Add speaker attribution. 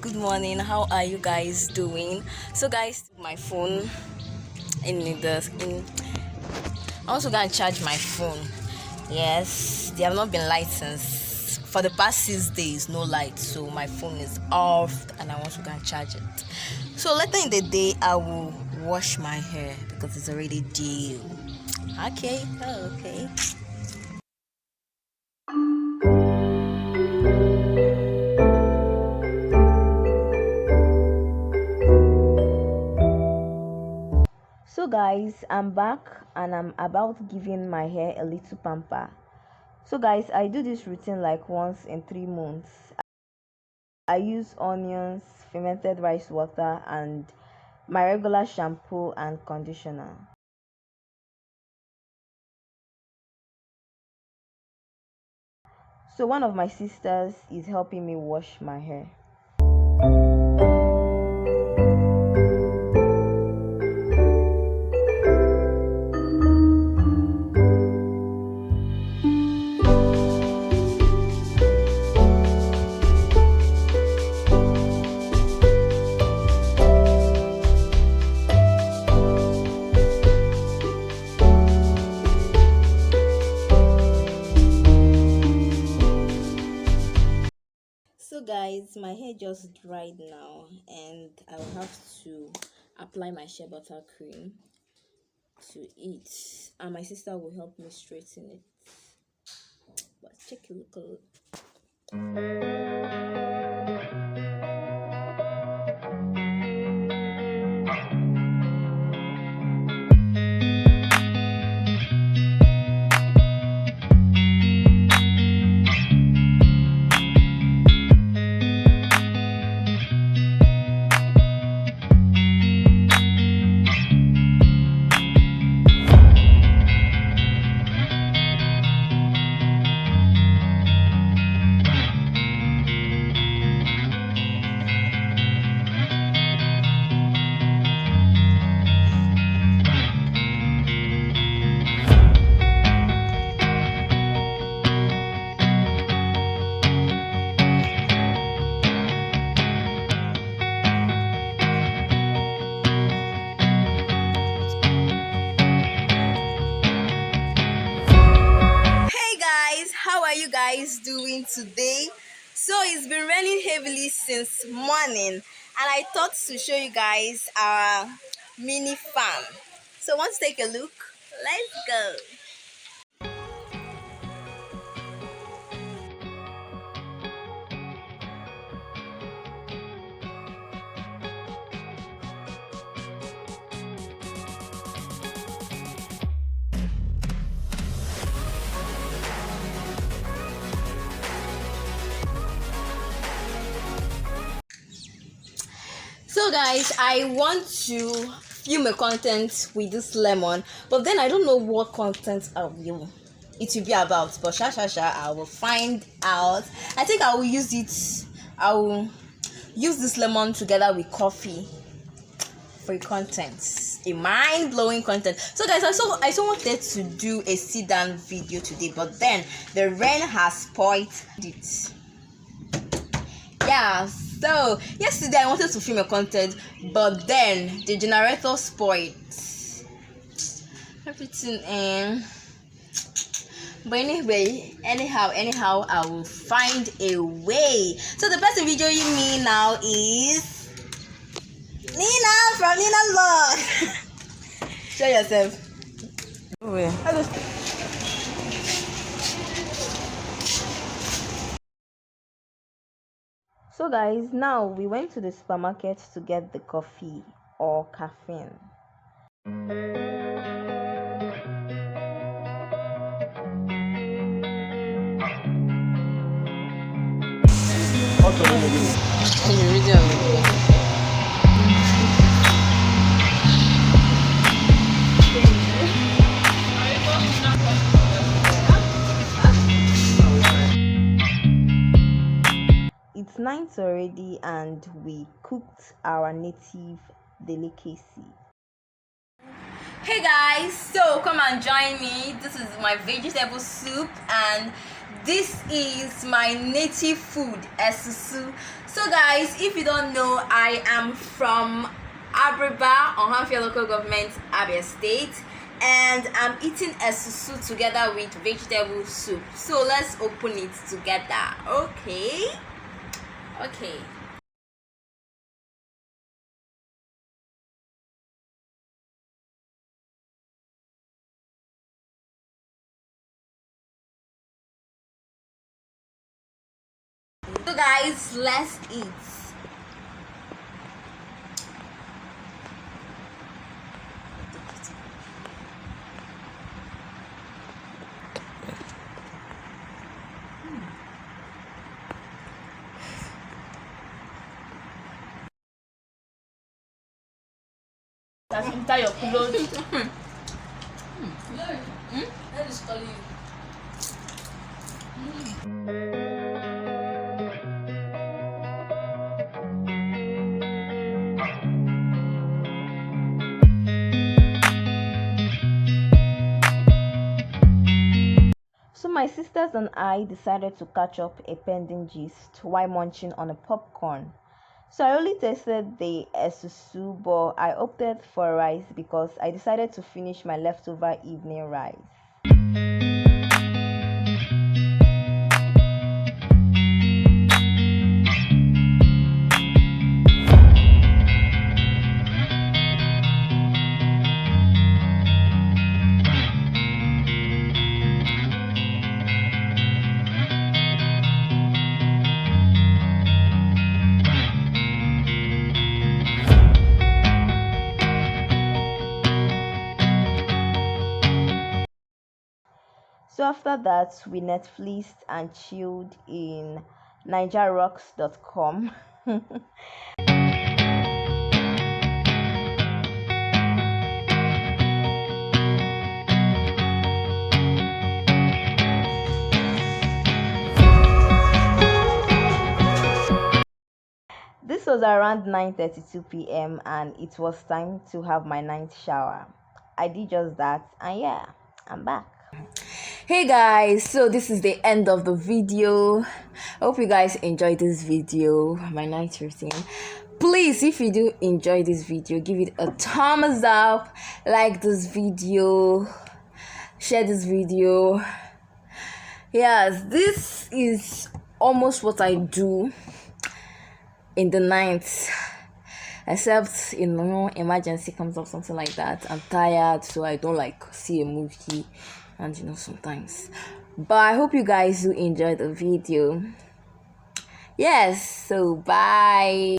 Speaker 1: good morning. How are you guys doing? So guys, my phone in I also gonna charge my phone. Yes, they have not been light since for the past 6 days, no light, so my phone is off and I want to go and charge it. So later in the day I will wash my hair because it's already due. Okay. So guys, I'm back and I'm about giving my hair a little pamper. So guys, I do this routine like once in 3 months. I use onions, fermented rice water, and my regular shampoo and conditioner. So one of my sisters is helping me wash my hair. So guys, my hair just dried now and I will have to apply my shea butter cream to it, and my sister will help me straighten it. But check a look. Hey guys, how are you guys doing today? So it's been raining heavily since morning, and I thought to show you guys our mini farm. So want to take a look? Let's go. So guys, I want to film a content with this lemon, but then I don't know what content it will be about. But I will find out. I think I will use it. I will use this lemon together with coffee for content, a mind-blowing content. So guys, I so wanted to do a sit-down video today, but then the rain has spoiled it. Yeah, so yesterday I wanted to film a content, but then the generator spoiled everything. And but anyway, anyhow, I will find a way. So the person videoing me now is Nina from Nina Vlog. Show yourself. Hello. So guys, now we went to the supermarket to get the coffee or caffeine. It's night already and we cooked our native delicacy. Hey guys, so come and join me. This is my vegetable soup and this is my native food, esusu. So guys, if you don't know, I am from Abriba, Ohanfia local government, Abia State, and I'm eating esusu together with vegetable soup. So let's open it together. Okay. So guys, let's eat.
Speaker 2: That's inside your clothes.
Speaker 1: So my sisters and I decided to catch up a pending gist while munching on a popcorn. So I only tasted the esusu, but I opted for rice because I decided to finish my leftover evening rice. So after that, we Netflixed and chilled in nigerrocks.com. This was around 9:32 p.m. and it was time to have my ninth shower. I did just that, and yeah, I'm back. Hey guys, so this is the end of the video. I hope you guys enjoyed this video, my night routine. Please, if you do enjoy this video, give it a thumbs up, like this video, share this video. Yes, this is almost what I do in the night, except emergency comes up, something like that. I'm tired, so I don't like see a movie, and sometimes. But I hope you guys do enjoy the video. Yes, so bye.